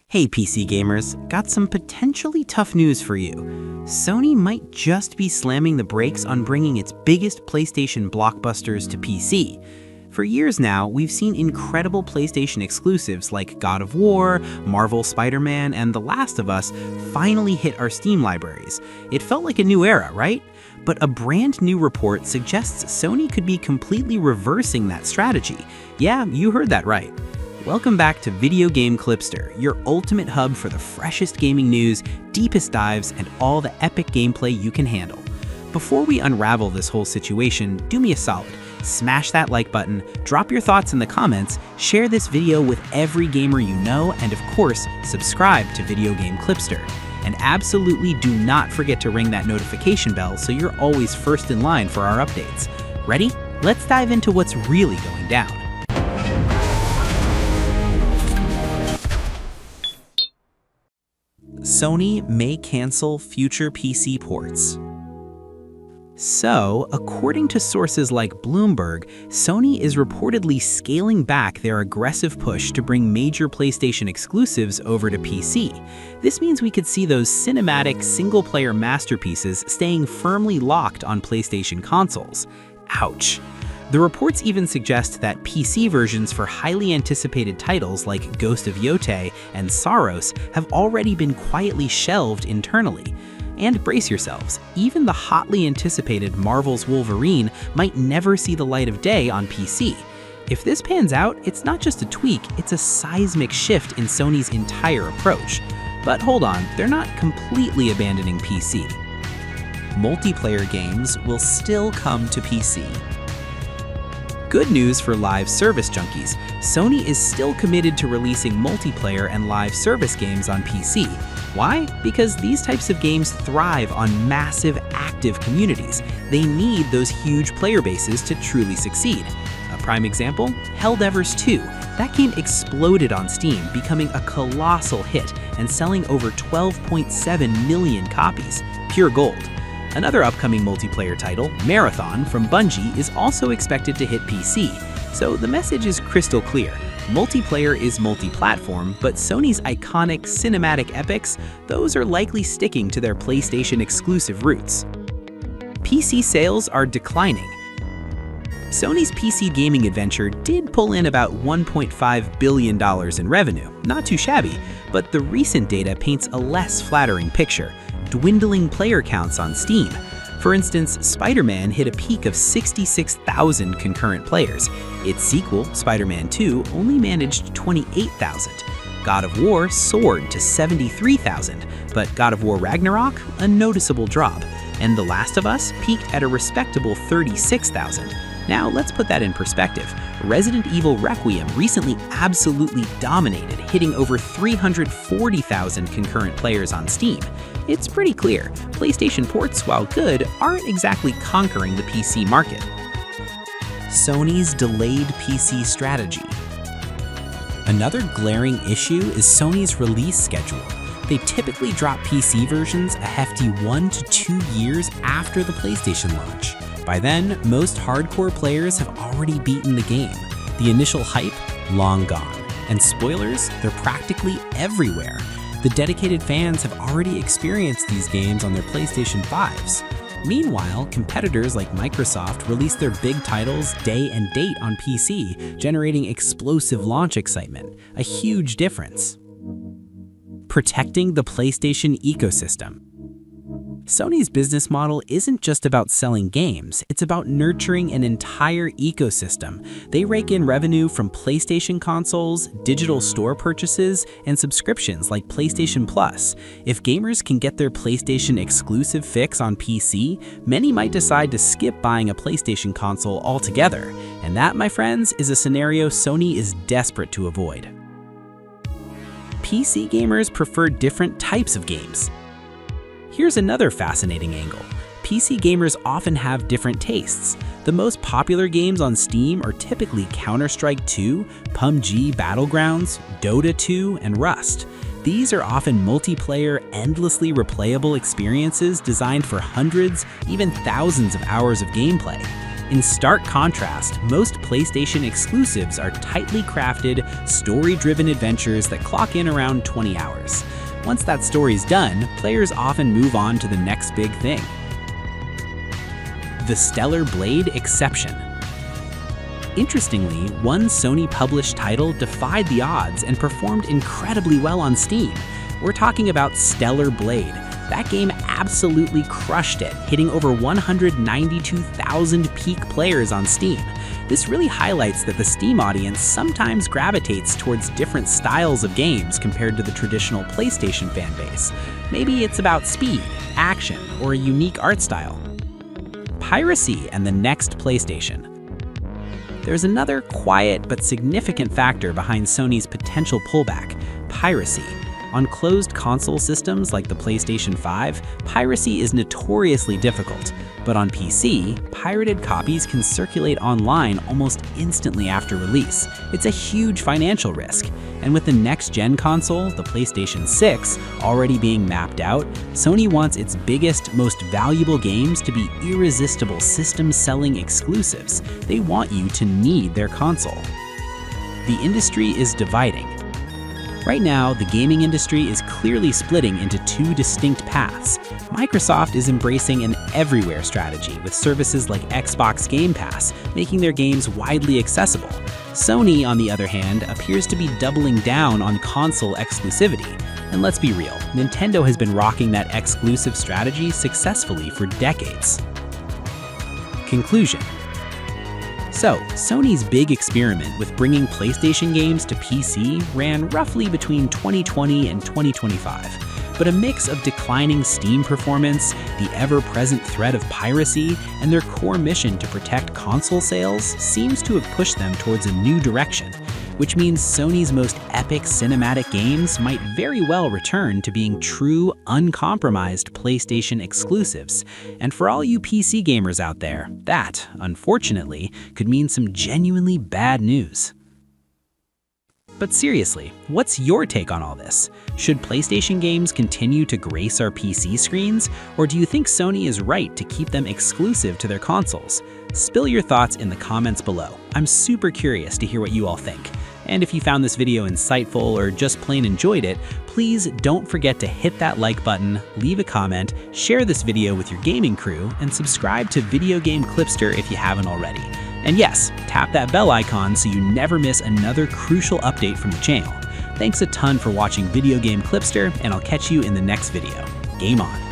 Hey PC gamers, got some potentially tough news for you. Sony might just be slamming the brakes on bringing its biggest PlayStation blockbusters to PC. For years now, we've seen incredible PlayStation exclusives like God of War, Marvel Spider-Man, and The Last of Us finally hit our Steam libraries. It felt like a new era, right? But a brand new report suggests Sony could be completely reversing that strategy. Yeah, you heard that right. Welcome back to Video Game Clipster, your ultimate hub for the freshest gaming news, deepest dives, and all the epic gameplay you can handle. Before we unravel this whole situation, do me a solid. Smash that like button, drop your thoughts in the comments, share this video with every gamer you know, and of course, subscribe to Video Game Clipster. And absolutely do not forget to ring that notification bell so you're always first in line for our updates. Ready? Let's dive into what's really going down. Sony may cancel future PC ports. So, according to sources like Bloomberg, Sony is reportedly scaling back their aggressive push to bring major PlayStation exclusives over to PC. This means we could see those cinematic, single-player masterpieces staying firmly locked on PlayStation consoles. Ouch. The reports even suggest that PC versions for highly anticipated titles like Ghost of Yōtei and Saros have already been quietly shelved internally. And brace yourselves, even the hotly anticipated Marvel's Wolverine might never see the light of day on PC. If this pans out, it's not just a tweak, it's a seismic shift in Sony's entire approach. But hold on, they're not completely abandoning PC. Multiplayer games will still come to PC. Good news for live service junkies, Sony is still committed to releasing multiplayer and live service games on PC. Why? Because these types of games thrive on massive, active communities. They need those huge player bases to truly succeed. A prime example, Helldivers 2. That game exploded on Steam, becoming a colossal hit and selling over 12.7 million copies. Pure gold. Another upcoming multiplayer title, Marathon, from Bungie, is also expected to hit PC. So the message is crystal clear. Multiplayer is multi-platform, but Sony's iconic cinematic epics, those are likely sticking to their PlayStation exclusive roots. PC sales are declining. Sony's PC gaming adventure did pull in about $1.5 billion in revenue, not too shabby, but the recent data paints a less flattering picture. Dwindling player counts on Steam. For instance, Spider-Man hit a peak of 66,000 concurrent players. Its sequel, Spider-Man 2, only managed 28,000. God of War soared to 73,000, but God of War Ragnarok, a noticeable drop. And The Last of Us peaked at a respectable 36,000. Now, let's put that in perspective. Resident Evil Requiem recently absolutely dominated, hitting over 340,000 concurrent players on Steam. It's pretty clear, PlayStation ports, while good, aren't exactly conquering the PC market. Sony's delayed PC strategy. Another glaring issue is Sony's release schedule. They typically drop PC versions a hefty 1 to 2 years after the PlayStation launch. By then, most hardcore players have already beaten the game. The initial hype, long gone. And spoilers, they're practically everywhere. The dedicated fans have already experienced these games on their PlayStation 5s. Meanwhile, competitors like Microsoft release their big titles day and date on PC, generating explosive launch excitement, a huge difference. Protecting the PlayStation ecosystem. Sony's business model isn't just about selling games, it's about nurturing an entire ecosystem. They rake in revenue from PlayStation consoles, digital store purchases, and subscriptions like PlayStation Plus. If gamers can get their PlayStation exclusive fix on PC, many might decide to skip buying a PlayStation console altogether. And that, my friends, is a scenario Sony is desperate to avoid. PC gamers prefer different types of games. Here's another fascinating angle. PC gamers often have different tastes. The most popular games on Steam are typically Counter-Strike 2, PUBG Battlegrounds, Dota 2, and Rust. These are often multiplayer, endlessly replayable experiences designed for hundreds, even thousands of hours of gameplay. In stark contrast, most PlayStation exclusives are tightly crafted, story-driven adventures that clock in around 20 hours. Once that story's done, players often move on to the next big thing. The Stellar Blade exception. Interestingly, one Sony-published title defied the odds and performed incredibly well on Steam. We're talking about Stellar Blade. That game absolutely crushed it, hitting over 192,000 peak players on Steam. This really highlights that the Steam audience sometimes gravitates towards different styles of games compared to the traditional PlayStation fan base. Maybe it's about speed, action, or a unique art style. Piracy and the next PlayStation. There's another quiet but significant factor behind Sony's potential pullback: piracy. On closed console systems like the PlayStation 5, piracy is notoriously difficult, but on PC, pirated copies can circulate online almost instantly after release. It's a huge financial risk. And with the next-gen console, the PlayStation 6, already being mapped out, Sony wants its biggest, most valuable games to be irresistible system-selling exclusives. They want you to need their console. The industry is dividing. Right now, the gaming industry is clearly splitting into two distinct paths. Microsoft is embracing an everywhere strategy with services like Xbox Game Pass, making their games widely accessible. Sony, on the other hand, appears to be doubling down on console exclusivity. And let's be real, Nintendo has been rocking that exclusive strategy successfully for decades. Conclusion. So, Sony's big experiment with bringing PlayStation games to PC ran roughly between 2020 and 2025. But a mix of declining Steam performance, the ever-present threat of piracy, and their core mission to protect console sales seems to have pushed them towards a new direction, which means Sony's most epic cinematic games might very well return to being true, uncompromised PlayStation exclusives. And for all you PC gamers out there, that, unfortunately, could mean some genuinely bad news. But seriously, what's your take on all this? Should PlayStation games continue to grace our PC screens, or do you think Sony is right to keep them exclusive to their consoles? Spill your thoughts in the comments below. I'm super curious to hear what you all think. And if you found this video insightful or just plain enjoyed it, please don't forget to hit that like button, leave a comment, share this video with your gaming crew, and subscribe to Video Game Clipster if you haven't already. And yes, tap that bell icon so you never miss another crucial update from the channel. Thanks a ton for watching Video Game Clipster, and I'll catch you in the next video. Game on!